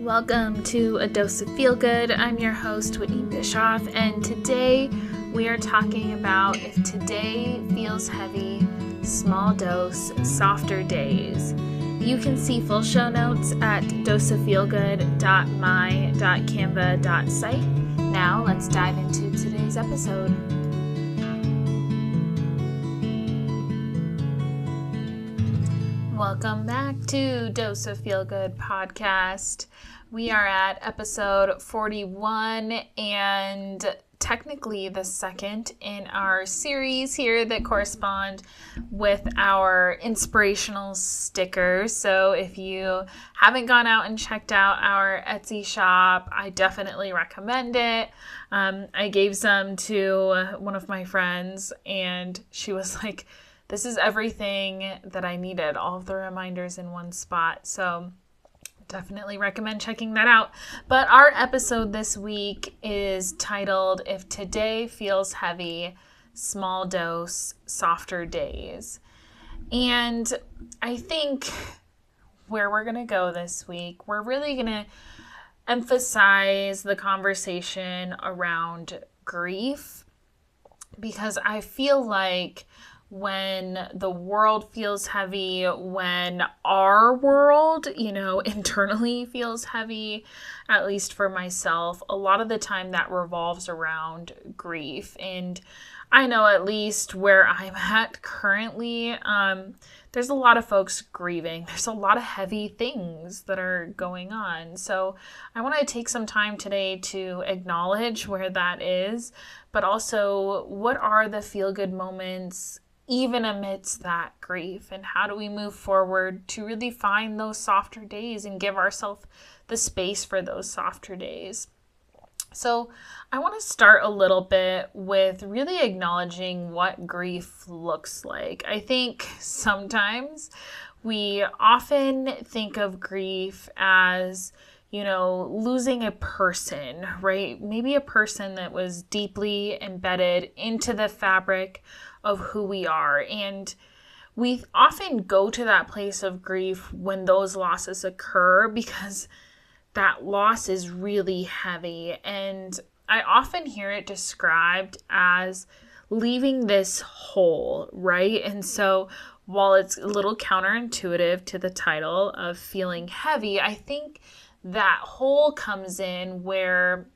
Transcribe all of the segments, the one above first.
Welcome to A Dose of Feel Good. I'm your host, Whitney Bischoff, and today we are talking about if today feels heavy, small dose, softer days. You can see full show notes at doseoffeelgood.my.canva.site. Now let's dive into today's episode. Welcome back to Dose of Feel Good podcast. We are at episode 41 and technically the second in our series here that correspond with our inspirational stickers. So if you haven't gone out and checked out our Etsy shop, I definitely recommend it. I gave some to one of my friends and she was like, this is everything that I needed, all of the reminders in one spot. So definitely recommend checking that out. But our episode this week is titled, If Today Feels Heavy, Small Dose, Softer Days. And I think where we're going to go this week, we're really going to emphasize the conversation around grief, because I feel like when the world feels heavy, when our world, internally feels heavy, at least for myself, a lot of the time that revolves around grief. And I know at least where I'm at currently, there's a lot of folks grieving. There's a lot of heavy things that are going on. So I want to take some time today to acknowledge where that is, but also what are the feel-good moments even amidst that grief, and how do we move forward to really find those softer days and give ourselves the space for those softer days. So I want to start a little bit with really acknowledging what grief looks like. I think sometimes we often think of grief as losing a person, right? Maybe a person that was deeply embedded into the fabric of who we are. And we often go to that place of grief when those losses occur because that loss is really heavy. And I often hear it described as leaving this hole, right? And so while it's a little counterintuitive to the title of feeling heavy, I think that hole comes in where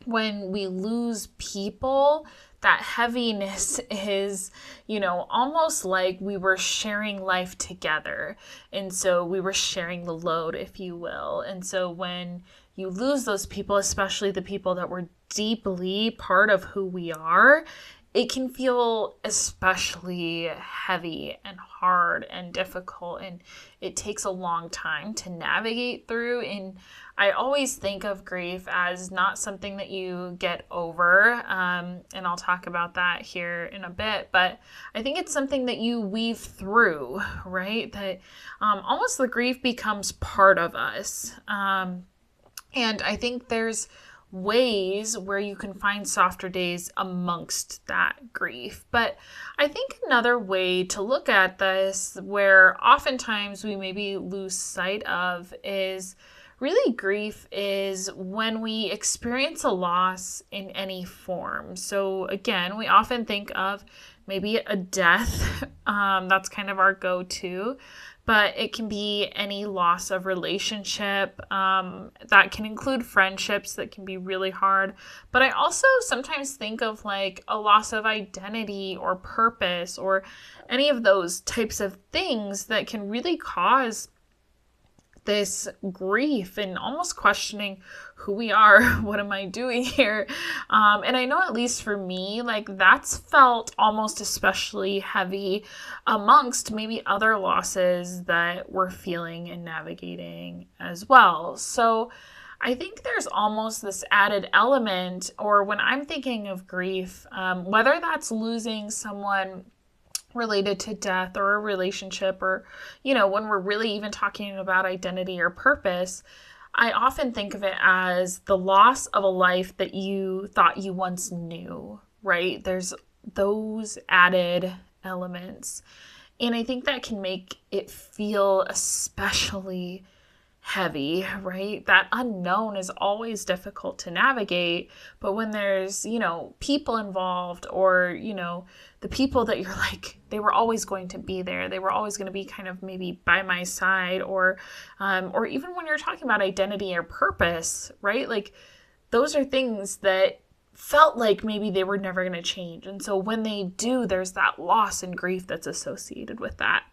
when we lose people, that heaviness is, almost like we were sharing life together. And so we were sharing the load, if you will. And so when you lose those people, especially the people that were deeply part of who we are, it can feel especially heavy and hard and difficult, and it takes a long time to navigate through. And I always think of grief as not something that you get over, and I'll talk about that here in a bit, but I think it's something that you weave through, right? That almost the grief becomes part of us. And I think there's ways where you can find softer days amongst that grief. But I think another way to look at this, where oftentimes we maybe lose sight of, is really grief is when we experience a loss in any form. So again, we often think of maybe a death. That's kind of our go-to. But it can be any loss of relationship. That can include friendships that can be really hard. But I also sometimes think of like a loss of identity or purpose or any of those types of things that can really cause this grief and almost questioning who we are. What am I doing here? And I know at least for me, like that's felt almost especially heavy amongst maybe other losses that we're feeling and navigating as well. So I think there's almost this added element, or when I'm thinking of grief, whether that's losing someone related to death or a relationship, or, when we're really even talking about identity or purpose, I often think of it as the loss of a life that you thought you once knew, right? There's those added elements. And I think that can make it feel especially heavy, right? That unknown is always difficult to navigate. But when there's, people involved, or, the people that you're like, they were always going to be there. They were always going to be kind of maybe by my side, or even when you're talking about identity or purpose, right? Like those are things that felt like maybe they were never going to change. And so when they do, there's that loss and grief that's associated with that.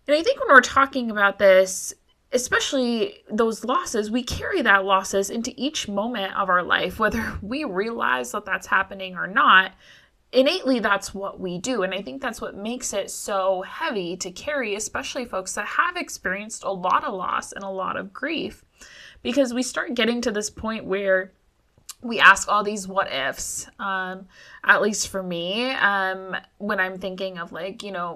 And I think when we're talking about this, especially those losses, we carry that losses into each moment of our life, whether we realize that that's happening or not. Innately, that's what we do. And I think that's what makes it so heavy to carry, especially folks that have experienced a lot of loss and a lot of grief, because we start getting to this point where we ask all these what ifs, at least for me, when I'm thinking of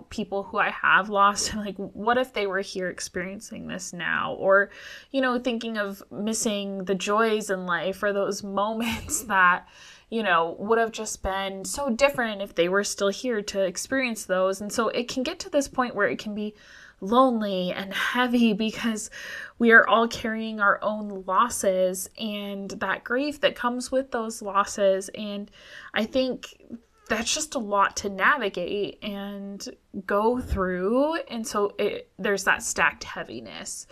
people who I have lost, like, what if they were here experiencing this now? Or, thinking of missing the joys in life, or those moments that, would have just been so different if they were still here to experience those. And so it can get to this point where it can be lonely and heavy, because we are all carrying our own losses and that grief that comes with those losses. And I think that's just a lot to navigate and go through. And so there's that stacked heaviness.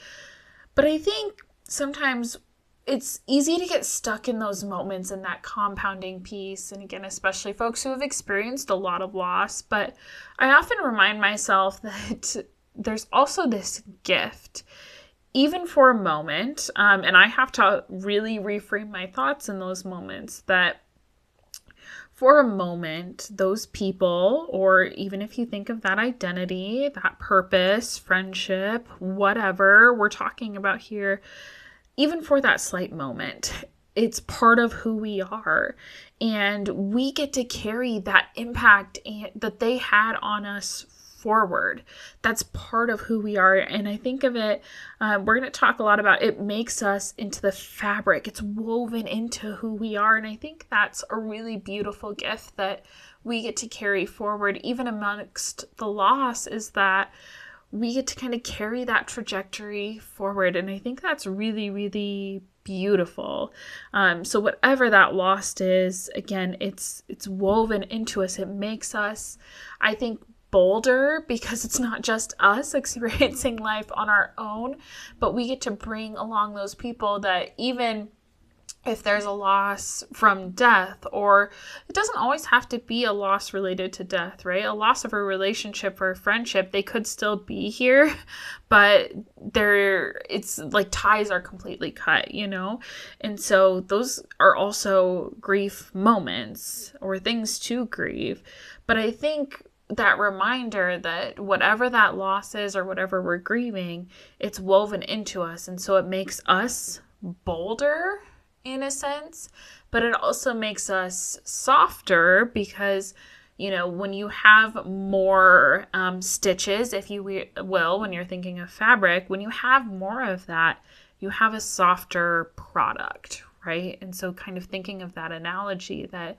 But I think sometimes it's easy to get stuck in those moments and that compounding piece. And again, especially folks who have experienced a lot of loss. But I often remind myself that there's also this gift, even for a moment. And I have to really reframe my thoughts in those moments, that for a moment, those people, or even if you think of that identity, that purpose, friendship, whatever we're talking about here, even for that slight moment, it's part of who we are. And we get to carry that impact that they had on us forward. That's part of who we are. And I think of it, we're going to talk a lot about it makes us into the fabric. It's woven into who we are. And I think that's a really beautiful gift that we get to carry forward, even amongst the loss, is that we get to kind of carry that trajectory forward. And I think that's really, really beautiful. So whatever that loss is, again, it's woven into us. It makes us, I think, bolder, because it's not just us experiencing life on our own, but we get to bring along those people that, even if there's a loss from death, or it doesn't always have to be a loss related to death, right? A loss of a relationship or a friendship, they could still be here, but it's like ties are completely cut, And so those are also grief moments, or things to grieve. But I think that reminder that whatever that loss is, or whatever we're grieving, it's woven into us. And so it makes us bolder in a sense, but it also makes us softer, because, when you have more stitches, if you will, when you're thinking of fabric, when you have more of that, you have a softer product, right? And so kind of thinking of that analogy, that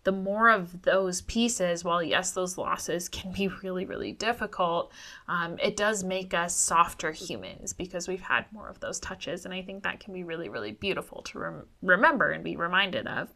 the more of those pieces, while yes, those losses can be really, really difficult, it does make us softer humans, because we've had more of those touches. And I think that can be really, really beautiful to remember and be reminded of.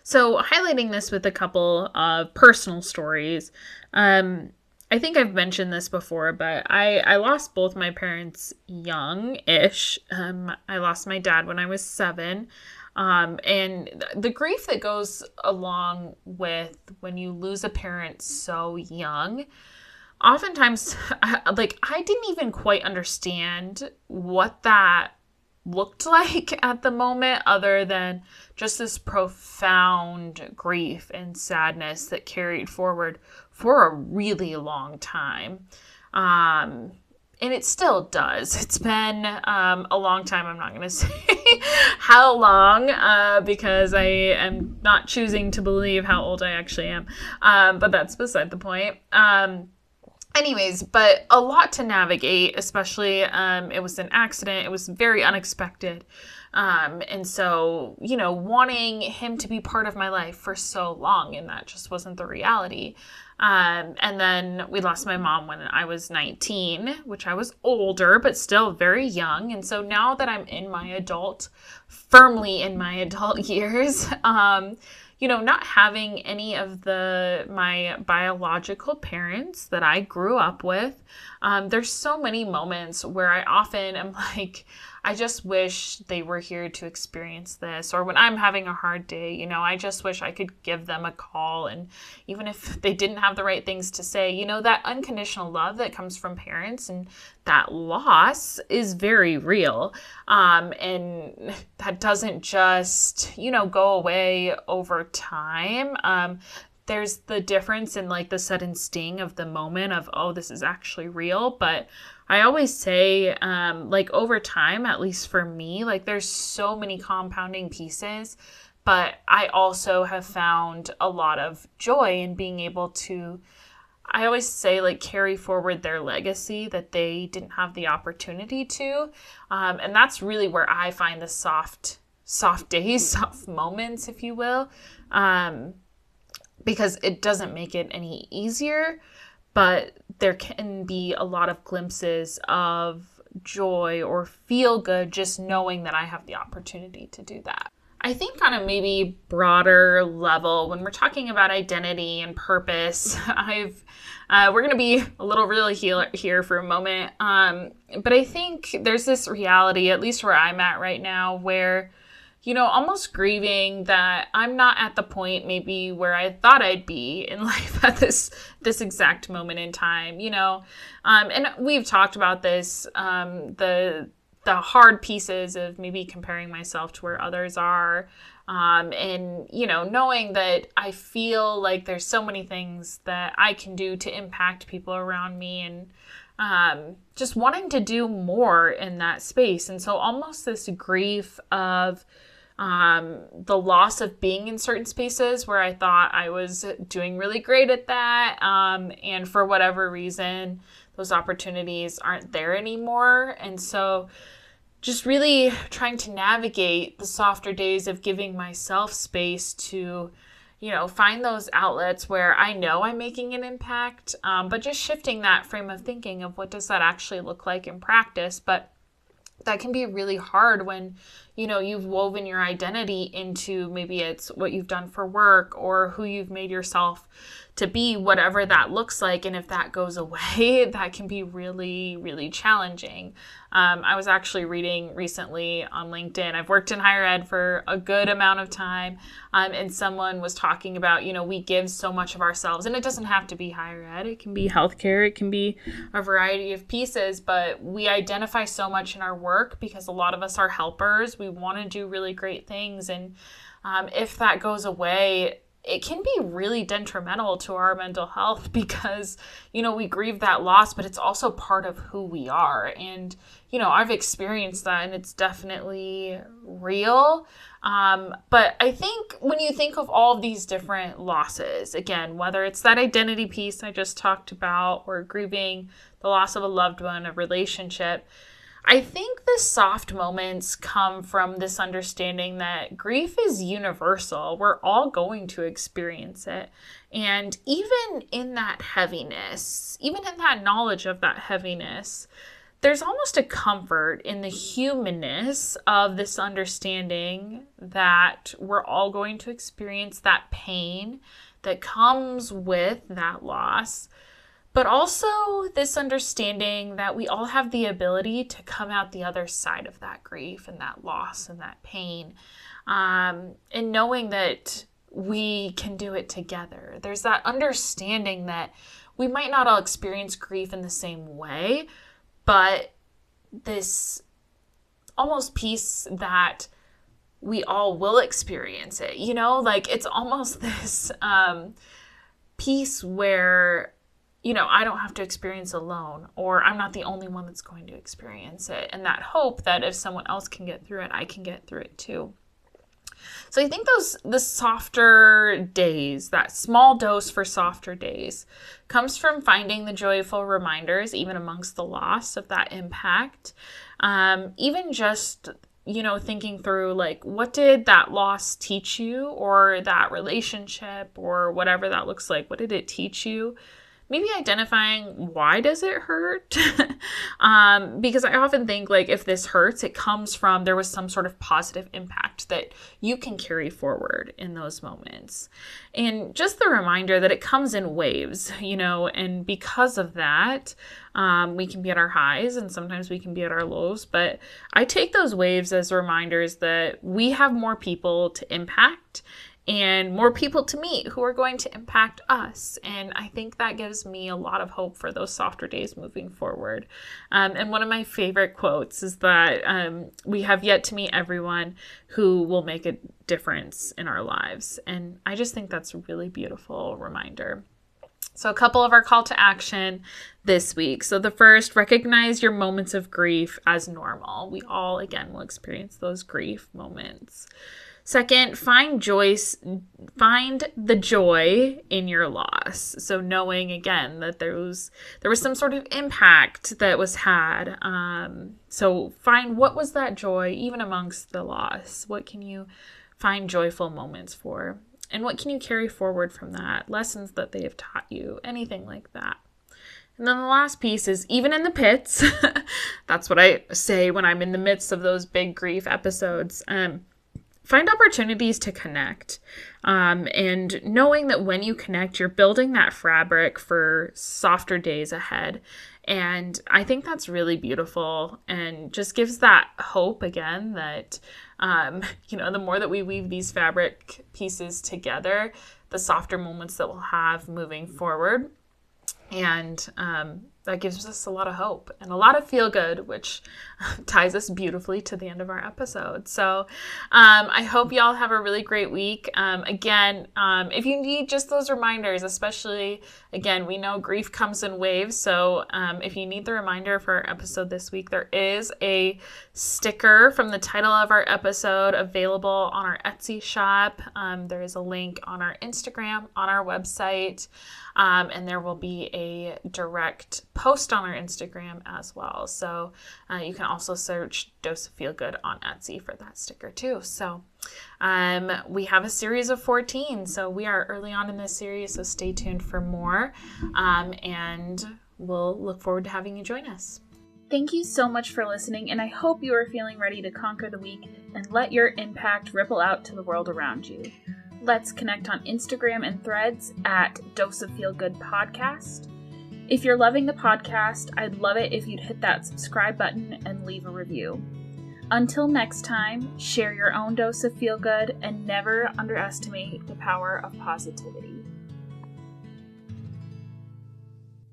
So highlighting this with a couple of personal stories, I think I've mentioned this before, but I lost both my parents young-ish. I lost my dad when I was 7. And the grief that goes along with when you lose a parent so young, oftentimes, I didn't even quite understand what that looked like at the moment, other than just this profound grief and sadness that carried forward for a really long time. And it still does. It's been a long time. I'm not going to say how long, because I am not choosing to believe how old I actually am. But that's beside the point. And Anyways, but a lot to navigate, especially it was an accident. It was very unexpected. And so, wanting him to be part of my life for so long, and that just wasn't the reality. And then we lost my mom when I was 19, which I was older, but still very young. And so now that I'm firmly in my adult years, not having any of my biological parents that I grew up with, there's so many moments where I often am like, I just wish they were here to experience this. Or when I'm having a hard day, I just wish I could give them a call. And even if they didn't have the right things to say, that unconditional love that comes from parents and that loss is very real. And that doesn't just, go away over time. There's the difference in like the sudden sting of the moment of, oh, this is actually real. But I always say, over time, at least for me, there's so many compounding pieces, but I also have found a lot of joy in being able to, I always say, carry forward their legacy that they didn't have the opportunity to. And that's really where I find the soft days, soft moments, if you will. Because it doesn't make it any easier, but there can be a lot of glimpses of joy or feel good just knowing that I have the opportunity to do that. I think on a maybe broader level, when we're talking about identity and purpose, we're going to be a little real here for a moment. But I think there's this reality, at least where I'm at right now, where almost grieving that I'm not at the point maybe where I thought I'd be in life at this exact moment in time, and we've talked about this, the hard pieces of maybe comparing myself to where others are, and, knowing that I feel like there's so many things that I can do to impact people around me, and just wanting to do more in that space. And so almost this grief of the loss of being in certain spaces where I thought I was doing really great at that. And for whatever reason, those opportunities aren't there anymore. And so just really trying to navigate the softer days of giving myself space to, find those outlets where I know I'm making an impact, but just shifting that frame of thinking of what does that actually look like in practice. But that can be really hard when, you've woven your identity into maybe it's what you've done for work or who you've made yourself to be, whatever that looks like. And if that goes away, that can be really, really challenging. I was actually reading recently on LinkedIn. I've worked in higher ed for a good amount of time. And someone was talking about, we give so much of ourselves, and it doesn't have to be higher ed. It can be healthcare. It can be a variety of pieces, but we identify so much in our work because a lot of us are helpers. We want to do really great things. And if that goes away, it can be really detrimental to our mental health because, we grieve that loss, but it's also part of who we are. And, I've experienced that, and it's definitely real. But I think when you think of all of these different losses, again, whether it's that identity piece I just talked about or grieving the loss of a loved one, a relationship, I think the soft moments come from this understanding that grief is universal. We're all going to experience it. And even in that heaviness, even in that knowledge of that heaviness, there's almost a comfort in the humanness of this understanding that we're all going to experience that pain that comes with that loss. But also this understanding that we all have the ability to come out the other side of that grief and that loss and that pain. And knowing that we can do it together. There's that understanding that we might not all experience grief in the same way, but this almost piece that we all will experience it, it's almost this piece where I don't have to experience alone, or I'm not the only one that's going to experience it. And that hope that if someone else can get through it, I can get through it too. So I think the softer days, that small dose for softer days, comes from finding the joyful reminders, even amongst the loss of that impact. Even just, thinking through, like, what did that loss teach you, or that relationship, or whatever that looks like? What did it teach you? Maybe identifying, why does it hurt? Because I often think, like, if this hurts, it comes from there was some sort of positive impact that you can carry forward in those moments. And just the reminder that it comes in waves, and because of that, we can be at our highs and sometimes we can be at our lows. But I take those waves as reminders that we have more people to impact and more people to meet who are going to impact us. And I think that gives me a lot of hope for those softer days moving forward. And one of my favorite quotes is that we have yet to meet everyone who will make a difference in our lives. And I just think that's a really beautiful reminder. So a couple of our call to action this week. So the first, recognize your moments of grief as normal. We all, again, will experience those grief moments. Second, find the joy in your loss. So knowing, again, that there was some sort of impact that was had. So find, what was that joy, even amongst the loss? What can you find joyful moments for? And what can you carry forward from that? Lessons that they have taught you, anything like that. And then the last piece is, even in the pits, that's what I say when I'm in the midst of those big grief episodes, find opportunities to connect, and knowing that when you connect, you're building that fabric for softer days ahead. And I think that's really beautiful and just gives that hope again that, the more that we weave these fabric pieces together, the softer moments that we'll have moving forward. And that gives us a lot of hope and a lot of feel good, which ties us beautifully to the end of our episode. So I hope y'all have a really great week. Again, if you need just those reminders, especially, again, we know grief comes in waves. So if you need the reminder for our episode this week, there is a sticker from the title of our episode available on our Etsy shop. There is a link on our Instagram, on our website. And there will be a direct post on our Instagram as well. So you can also search Dose of Feel Good on Etsy for that sticker too. So we have a series of 14. So we are early on in this series, so stay tuned for more. And we'll look forward to having you join us. Thank you so much for listening, and I hope you are feeling ready to conquer the week and let your impact ripple out to the world around you. Let's connect on Instagram and Threads at Dose of Feel Good Podcast. If you're loving the podcast, I'd love it if you'd hit that subscribe button and leave a review. Until next time, share your own dose of feel good and never underestimate the power of positivity.